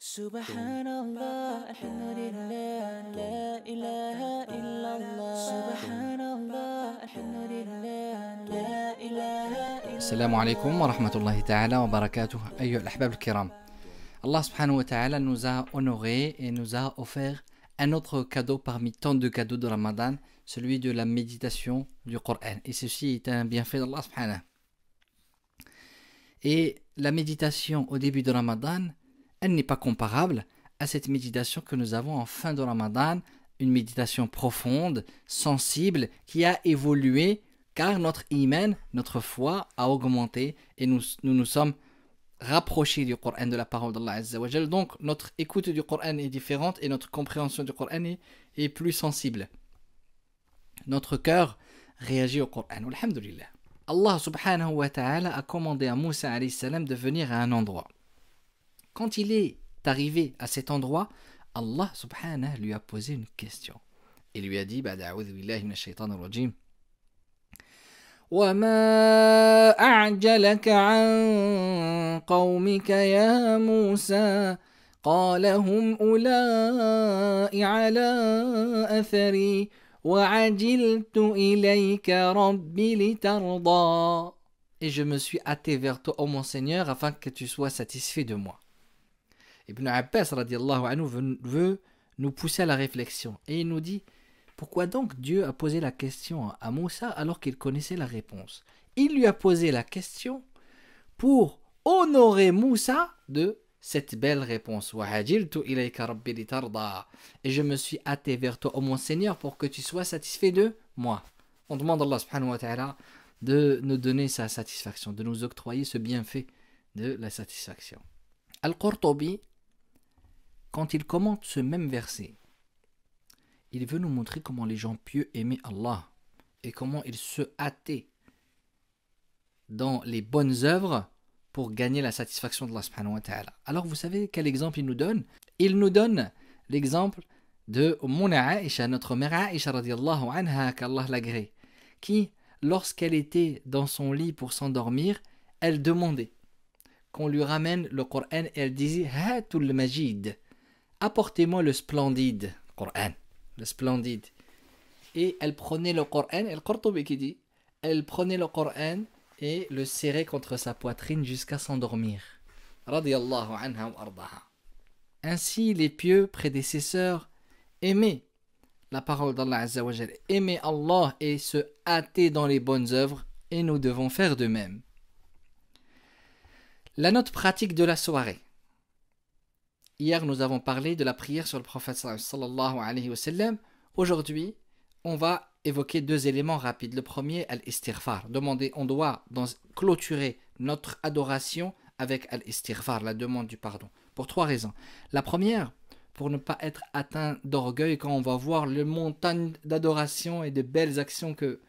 Subhanallah, alhamdulillah, la ilaha illallah. Subhanallah, alhamdulillah, la ilaha illallah. Assalamu alaikum wa rahmatullahi ta'ala wa barakatuh. Ayyuha al-ahbab al-kiram. Allah subhanahu wa ta'ala nous a honorés et nous a offert un autre cadeau parmi tant de cadeaux de Ramadan, celui de la méditation du Coran. Et ceci est un bienfait d'Allah subhanahu. Et la méditation au début de Ramadan, elle n'est pas comparable à cette méditation que nous avons en fin de Ramadan, une méditation profonde, sensible, qui a évolué car notre iman, notre foi a augmenté et nous sommes rapprochés du Coran, de la parole d'Allah Azza wa Jal. Donc notre écoute du Coran est différente et notre compréhension du Coran est plus sensible. Notre cœur réagit au Coran. Alhamdulillah. Allah subhanahu wa ta'ala a commandé à Moussa alayhi salam de venir à un endroit. Quand il est arrivé à cet endroit, Allah subhanahu lui a posé une question. Il lui a dit, A'udhu billahi minash shaitanir rajim. وَمَا أَعْجَلَكَ عَنْ قَوْمِكَ يَا مُوسَى قَالَ هُمْ أُولَئِكَ عَلَى أَثَرِي وَعَجِلْتُ إِلَيْكَ رَبِّ لِتَرْضَى. Et je me suis hâté vers toi, ô mon Seigneur, afin que tu sois satisfait de moi. Ibn Abbas radiallahu anhu veut nous pousser à la réflexion. Et il nous dit, pourquoi donc Dieu a posé la question à Moussa alors qu'il connaissait la réponse? Il lui a posé la question pour honorer Moussa de cette belle réponse. Et je me suis hâté vers toi, ô mon Seigneur, pour que tu sois satisfait de moi. On demande à Allah subhanahu wa ta'ala de nous donner sa satisfaction, de nous octroyer ce bienfait de la satisfaction. Al-Qurtubi, quand il commente ce même verset, il veut nous montrer comment les gens pieux aimaient Allah et comment ils se hâtaient dans les bonnes œuvres pour gagner la satisfaction de Allah subhanahu wa ta'ala. Alors vous savez quel exemple il nous donne? Il nous donne l'exemple de Aïcha, notre mère Aïcha radiallahu anha, qu'Allah l'agrée, qui, lorsqu'elle était dans son lit pour s'endormir, elle demandait qu'on lui ramène le Coran et elle disait « Hatul Majid » apportez-moi le splendide Coran. Le splendide. Et elle prenait le Coran, et le Qurtubi qui dit, elle prenait le Coran et le serrait contre sa poitrine jusqu'à s'endormir. Radiyallahu anha wa ardaha. Ainsi, les pieux prédécesseurs aimaient la parole d'Allah Azza wa Jal, aimaient Allah et se hâtaient dans les bonnes œuvres, et nous devons faire de même. La note pratique de la soirée. Hier, nous avons parlé de la prière sur le prophète sallallahu alayhi wa sallam. Aujourd'hui, on va évoquer deux éléments rapides. Le premier, al-istighfar. On doit clôturer notre adoration avec al-istighfar, la demande du pardon, pour trois raisons. La première, pour ne pas être atteint d'orgueil quand on va voir le montagne d'adoration et de belles actions que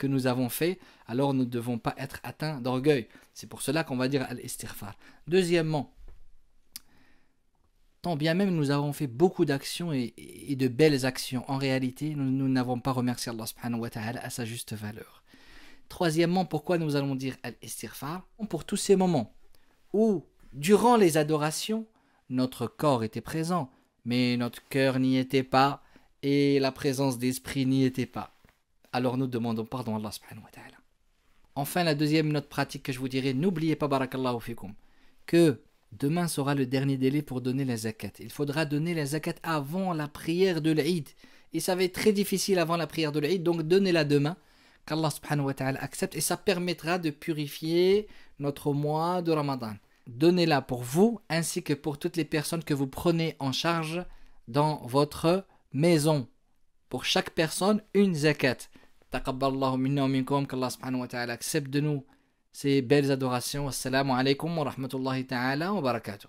nous avons fait, alors nous ne devons pas être atteints d'orgueil. C'est pour cela qu'on va dire al-istighfar. Deuxièmement, tant bien même nous avons fait beaucoup d'actions et de belles actions, en réalité, nous n'avons pas remercié Allah subhanahu wa ta'ala à sa juste valeur. Troisièmement, pourquoi nous allons dire al-istighfar? Pour tous ces moments où, durant les adorations, notre corps était présent, mais notre cœur n'y était pas et la présence d'esprit n'y était pas. Alors nous demandons pardon à Allah subhanahu wa ta'ala. Enfin, la deuxième note pratique que je vous dirai, n'oubliez pas, barakallahu fikum, que demain sera le dernier délai pour donner la zakat. Il faudra donner la zakat avant la prière de l'Eid. Et ça va être très difficile avant la prière de l'Eid, donc donnez-la demain, qu'Allah subhanahu wa ta'ala accepte, et ça permettra de purifier notre mois de Ramadan. Donnez-la pour vous, ainsi que pour toutes les personnes que vous prenez en charge dans votre maison. Pour chaque personne, une zakat. Taqabbalallahu minna wa minkum, qu'Allah subhanahu wa ta'ala accepte de nous ces belles adorations. Assalamu alaikum wa rahmatullahi ta'ala wa barakatuh.